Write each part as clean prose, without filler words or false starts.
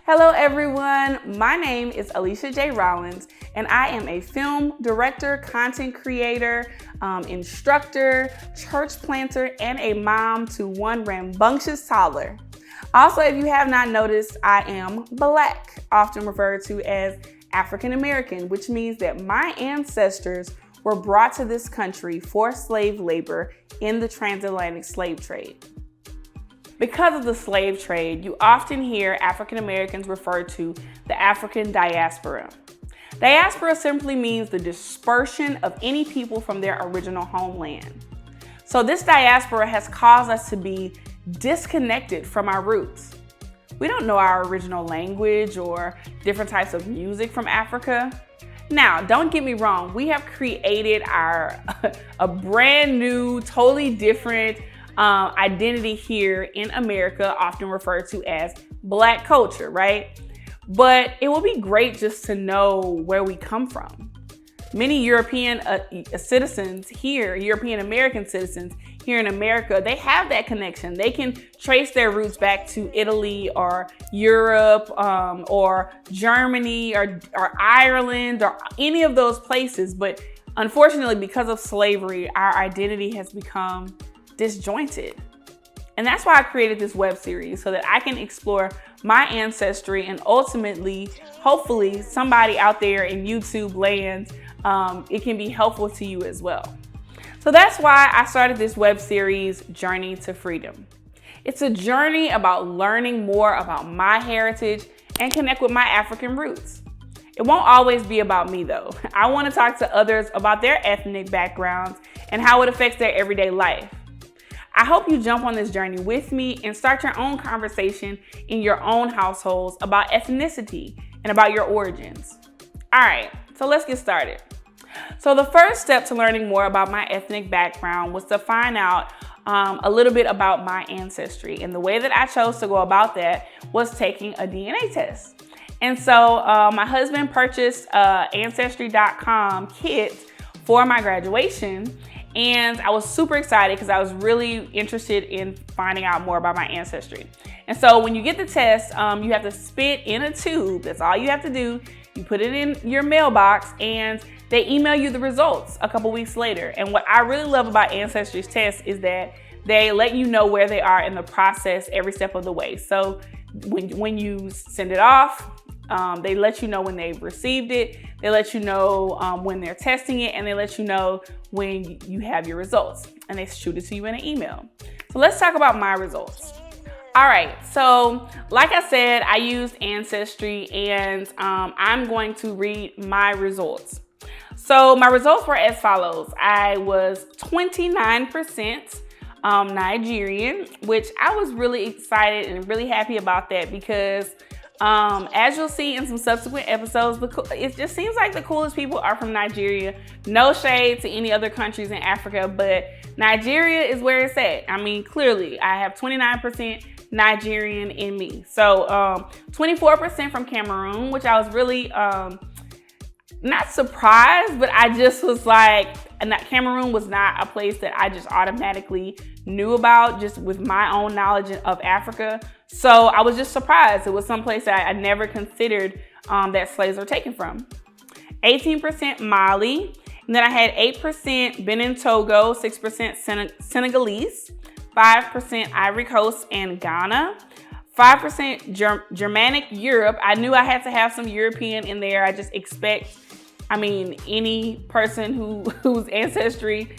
Hello everyone, my name is Alicia J. Rollins and I am a film director, content creator, instructor, church planter, and a mom to one rambunctious toddler. Also, if you have not noticed, I am Black, often referred to as African American, which means that my ancestors were brought to this country for slave labor in the transatlantic slave trade. Because of the slave trade, you often hear African Americans refer to the African diaspora. Diaspora simply means the dispersion of any people from their original homeland. So this diaspora has caused us to be disconnected from our roots. We don't know our original language or different types of music from Africa. Now, don't get me wrong, we have created a brand new, totally different identity here in America, often referred to as Black culture, right? But it would be great just to know where we come from. Many European citizens here, European American citizens here in America, they have that connection. They can trace their roots back to Italy or Europe or Germany or Ireland or any of those places. But unfortunately, because of slavery, our identity has become disjointed. And that's why I created this web series, so that I can explore my ancestry and ultimately, hopefully, somebody out there in YouTube land, it can be helpful to you as well. So that's why I started this web series, Journey to Freedom. It's a journey about learning more about my heritage and connect with my African roots. It won't always be about me though. I want to talk to others about their ethnic backgrounds and how it affects their everyday life. I hope you jump on this journey with me and start your own conversation in your own households about ethnicity and about your origins. All right, so let's get started. So the first step to learning more about my ethnic background was to find out a little bit about my ancestry. And the way that I chose to go about that was taking a DNA test. And so my husband purchased ancestry.com kit for my graduation. And I was super excited because I was really interested in finding out more about my ancestry. And so when you get the test, you have to spit in a tube. That's all you have to do. You put it in your mailbox and they email you the results a couple weeks later. And what I really love about Ancestry's test is that they let you know where they are in the process every step of the way. So when you send it off, they let you know when they've received it, they let you know when they're testing it, and they let you know when you have your results, and they shoot it to you in an email. So let's talk about my results. All right, so like I said, I used Ancestry, and I'm going to read my results. So my results were as follows. I was 29% Nigerian, which I was really excited and really happy about that because as you'll see in some subsequent episodes, it just seems like the coolest people are from Nigeria. No shade to any other countries in Africa, but Nigeria is where it's at. I mean, clearly, I have 29% Nigerian in me. So 24% from Cameroon, which I was really not surprised, but I just was like, Cameroon was not a place that I just automatically knew about just with my own knowledge of Africa. So I was just surprised. It was someplace that I never considered that slaves were taken from. 18% Mali, and then I had 8% Benin Togo, 6% Senegalese, 5% Ivory Coast and Ghana, 5% Germanic Europe. I knew I had to have some European in there. I just expect, any person whose ancestry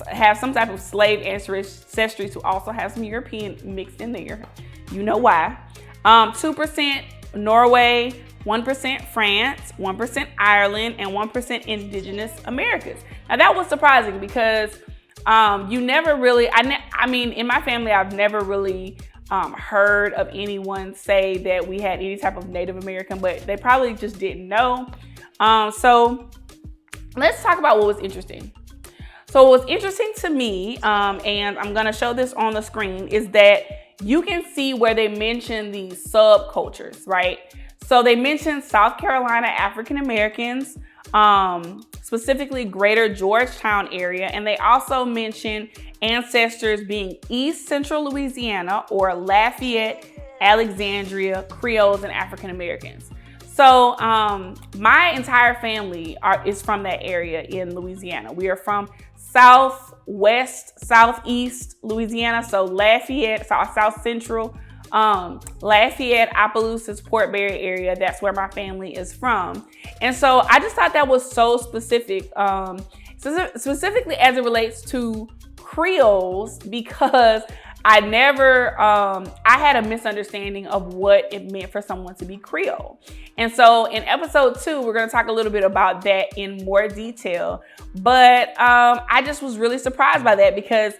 have some type of slave ancestry to also have some European mixed in there. You know why. 2% Norway, 1% France, 1% Ireland, and 1% Indigenous Americas. Now that was surprising because you never really, in my family, I've never really heard of anyone say that we had any type of Native American, but they probably just didn't know. So let's talk about what was interesting. So what was interesting to me, and I'm gonna show this on the screen, is that you can see where they mention these subcultures, right? So they mentioned South Carolina African Americans, specifically Greater Georgetown area, and they also mentioned ancestors being East Central Louisiana or Lafayette, Alexandria, Creoles, and African Americans. So my entire family is from that area in Louisiana. We are from southwest, southeast Louisiana, so Lafayette, South Central, Lafayette, Opelousas, Port Barry area. That's where my family is from. And so I just thought that was so specific, specifically as it relates to Creoles, because I had a misunderstanding of what it meant for someone to be Creole. And so in episode 2, we're going to talk a little bit about that in more detail. But I just was really surprised by that, because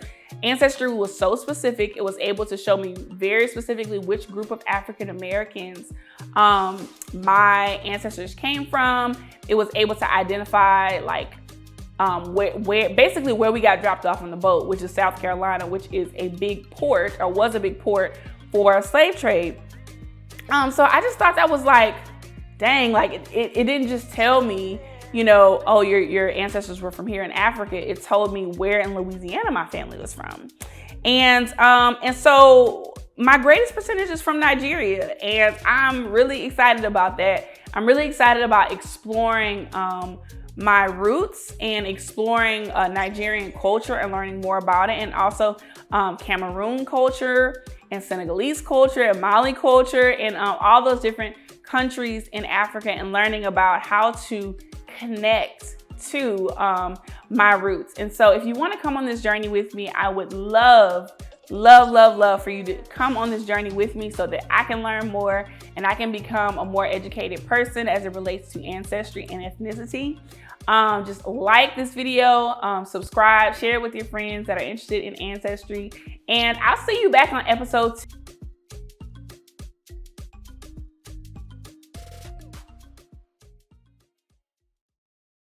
Ancestry was so specific. It was able to show me very specifically which group of African Americans my ancestors came from. It was able to identify like where we got dropped off on the boat, which is South Carolina, which is a big port, or was a big port for slave trade. So I just thought that was like, dang, like it didn't just tell me, you know, oh, your ancestors were from here in Africa. It told me where in Louisiana my family was from. And so my greatest percentage is from Nigeria, and I'm really excited about that. I'm really excited about exploring my roots and exploring Nigerian culture and learning more about it, and also Cameroon culture and Senegalese culture and Mali culture and all those different countries in Africa, and learning about how to connect to my roots. And so if you want to come on this journey with me, I would love for you to come on this journey with me, so that I can learn more and I can become a more educated person as it relates to ancestry and ethnicity. Just like this video, subscribe, share it with your friends that are interested in ancestry, and I'll see you back on episode 2.